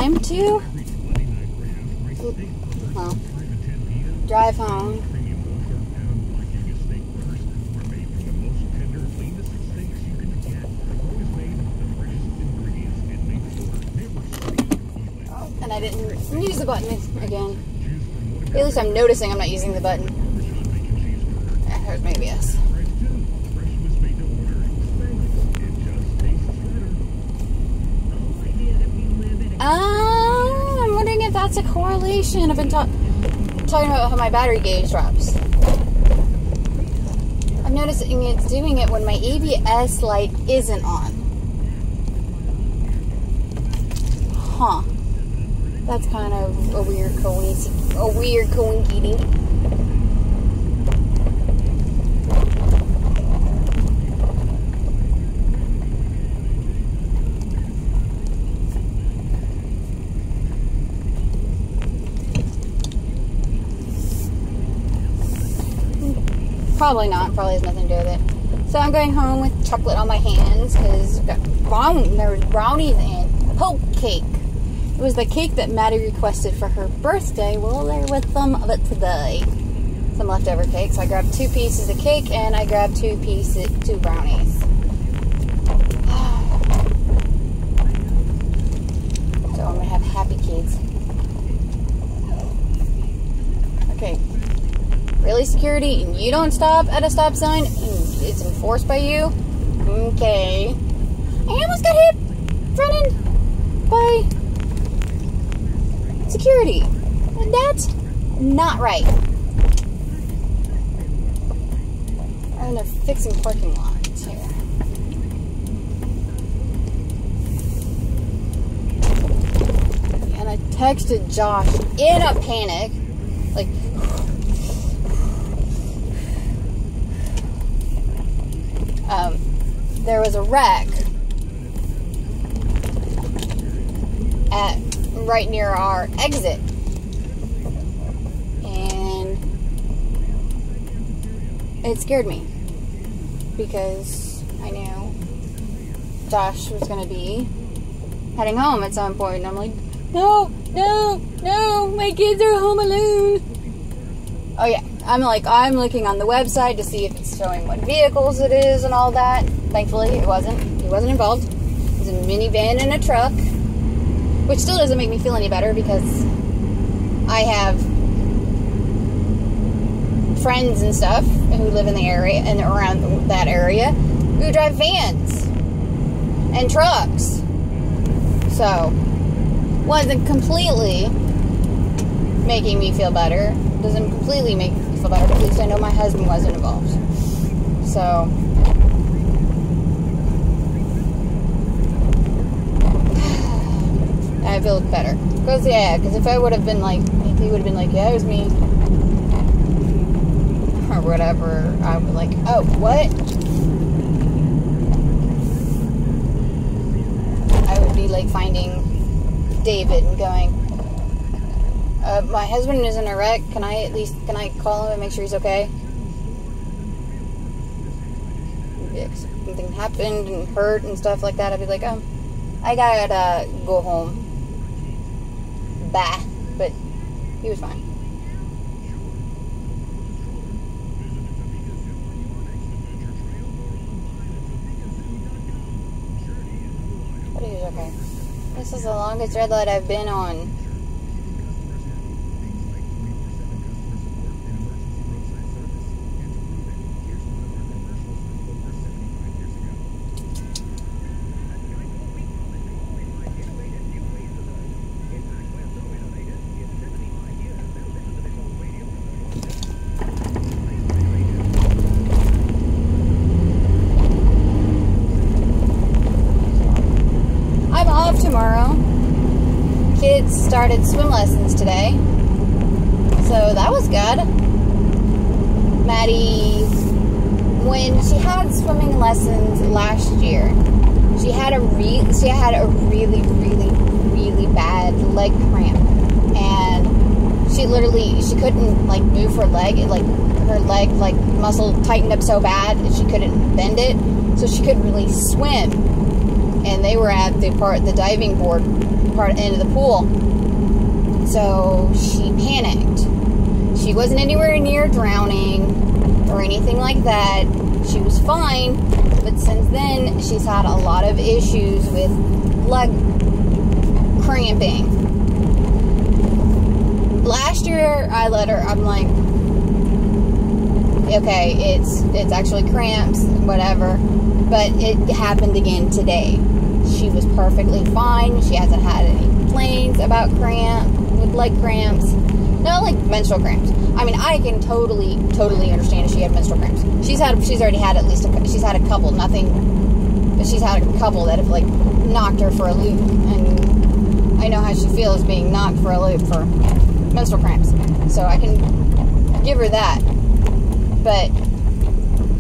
time to drive home. And I didn't use the button again. At least I'm noticing I'm not using the button. There's maybe yes. I'm wondering if that's a correlation. I've been talking about how my battery gauge drops. I'm noticing it's doing it when my ABS light isn't on. Huh. That's kind of a weird coincidence. A weird coincidence. Probably not. Probably has nothing to do with it. So I'm going home with chocolate on my hands because there was brownies and Poke cake. It was the cake that Maddie requested for her birthday. Well, there was some of it today. Some leftover cake. So I grabbed 2 pieces of cake and I grabbed 2 brownies. So I'm gonna have happy kids. Okay. Really, security, and you don't stop at a stop sign, and it's enforced by you? Okay. I almost got hit running by security. And that's not right. And they're fixing parking lots here. And I texted Josh in a panic, like, there was a wreck right near our exit, and it scared me because I knew Josh was going to be heading home at some point, and I'm like, no, my kids are home alone. Oh yeah, I'm looking on the website to see if it's showing what vehicles it is and all that. Thankfully, it wasn't. He wasn't involved. It was a minivan and a truck, which still doesn't make me feel any better because I have friends and stuff who live in the area and around that area who drive vans and trucks. So, wasn't completely making me feel better. Doesn't completely make me feel better, but at least I know my husband wasn't involved. So, I feel better. Because if I would have been like, if he would have been like, yeah, it was me, or whatever, I would be like, oh, what? I would be like finding David and going, my husband is in a wreck. Can I call him and make sure he's okay? If something happened and hurt and stuff like that, I'd be like, I gotta go home. Bye. But he was fine. But he was okay. This is the longest red light I've been on. Tomorrow. Kids started swim lessons today, so that was good. Maddie, when she had swimming lessons last year, she had a really bad leg cramp, and she couldn't like move her leg. Her leg muscle tightened up so bad that she couldn't bend it, so she couldn't really swim. and they were at the diving board end of the pool. So she panicked. She wasn't anywhere near drowning or anything like that. She was fine, but since then she's had a lot of issues with leg cramping. Last year I let her, I'm like, okay, it's actually cramps, whatever, but it happened again today. She was perfectly fine. She hasn't had any complaints about leg cramps. Not like menstrual cramps. I mean, I can totally understand if she had menstrual cramps. She's already had at least she's had a couple, nothing, but she's had a couple that have like knocked her for a loop, and I know how she feels being knocked for a loop for menstrual cramps. So I can give her that. But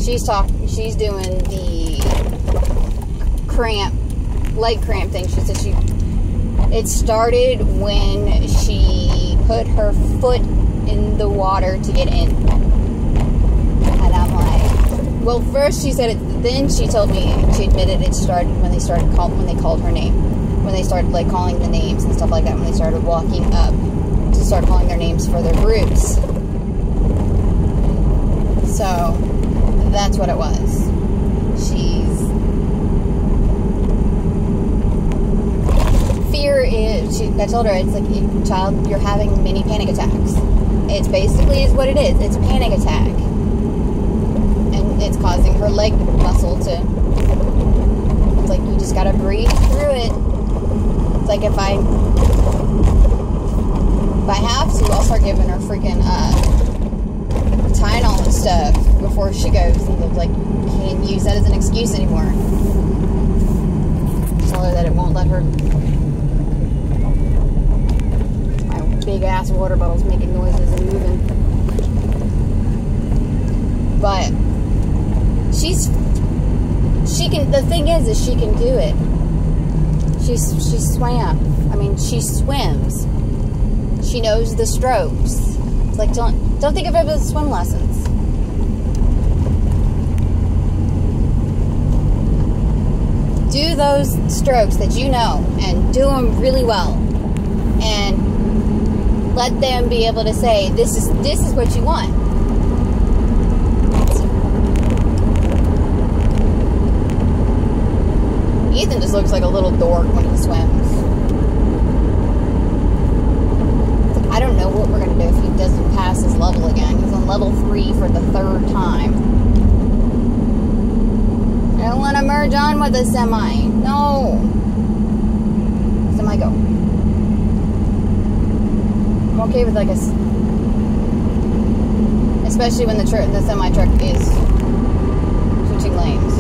she's doing the leg cramp thing. She said it started when she put her foot in the water to get in. And I'm like, well, first she said it, then she told me, she admitted it started when they called her name. When they started like calling the names and stuff like that, when they started walking up to start calling their names for their groups. So that's what it was. I told her, it's like, child, you're having mini panic attacks. It's basically is what it is. It's a panic attack. And it's causing her leg muscle to, it's like, you just gotta breathe through it. It's like if I have to, I'll start giving her freaking, Tylenol and stuff before she goes, and like, can't use that as an excuse anymore. Tell her that it won't let her. My big ass water bottle's making noises and moving. But the thing is she can do it. She swam. I mean, she swims. She knows the strokes. It's like, don't think of it as swim lessons. Do those strokes that you know and do them really well, and let them be able to say, this is what you want. Ethan just looks like a little dork when he swims. I don't know what we're going to do if he doesn't pass his level again. He's on level 3 for the 3rd time. I don't want to merge on with a semi. No. Semi, go. I'm okay with like especially when the semi truck is switching lanes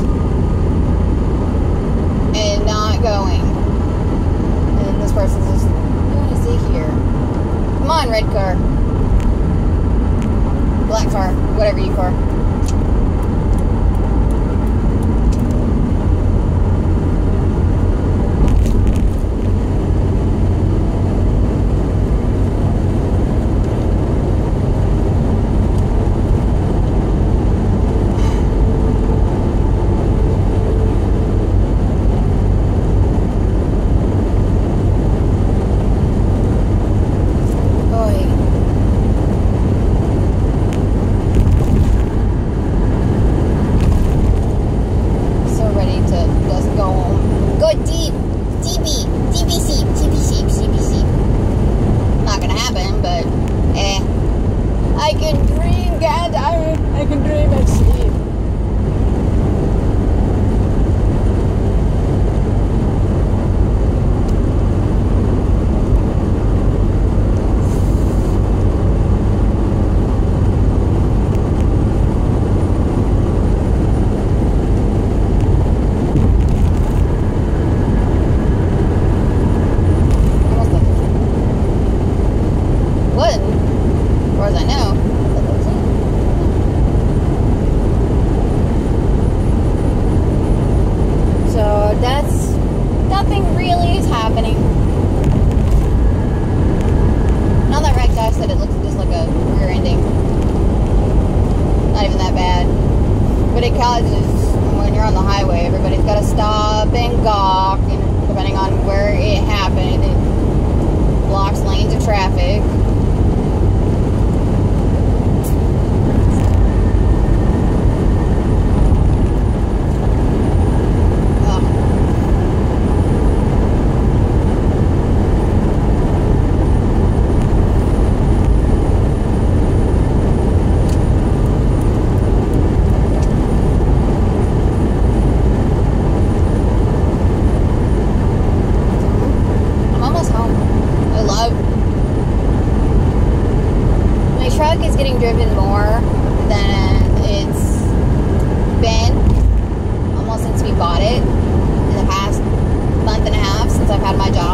and not going. And then this person's just, what is he here? Come on, red car. Black car. Whatever you car.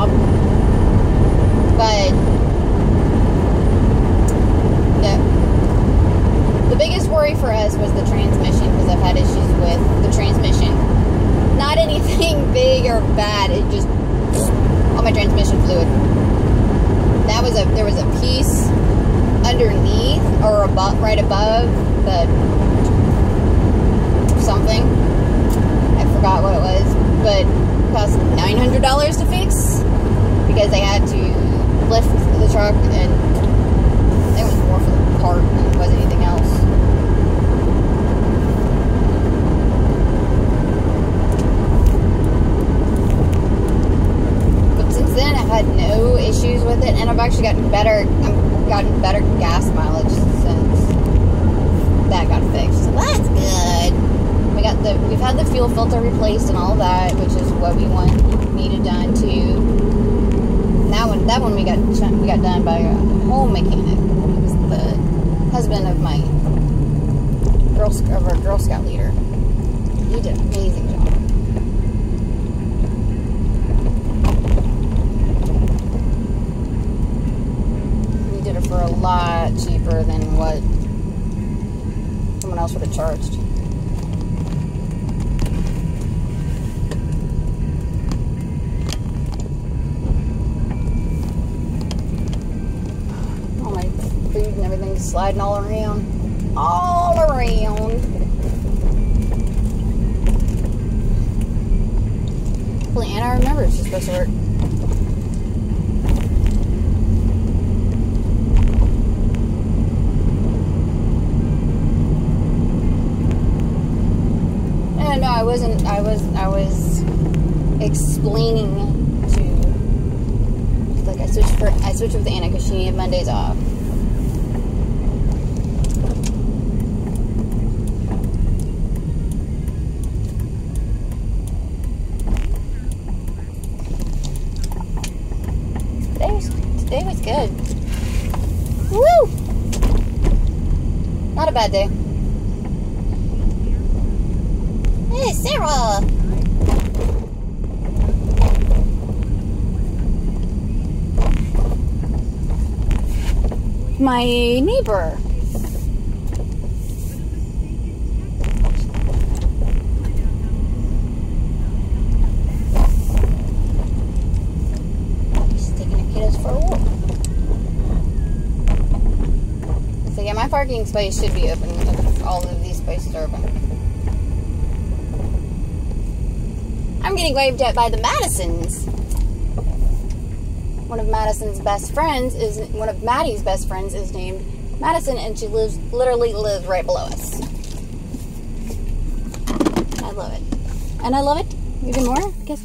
job. But the biggest worry for us was the transmission, because I've had issues with the transmission. Not anything big or bad, it just all my transmission fluid. There was a piece underneath or above, right above the something. I forgot what it was, but it cost $900 to fix because they had to lift the truck, and it was more for the part than it was anything else. But since then, I've had no issues with it, and I've actually gotten better. I've gotten better gas mileage since that got fixed. So that's good. We've had the fuel filter replaced and all that, which is what we needed done too. And that one we got done by a home mechanic. He was the husband of my Girl Scout leader. He did an amazing job. He did it for a lot cheaper than what someone else would have charged. And everything's sliding all around. All around. And I remember it's just supposed to work. No, I wasn't. I was explaining to, like, I switched with Anna because she needed Mondays off. Today was good. Woo! Not a bad day. Hey, Sarah! My neighbor. So yeah, my parking space should be open if all of these spaces are open. I'm getting waved at by the Madisons. One of Maddie's best friends is named Madison, and she literally lives right below us. I love it. And I love it even more, I guess.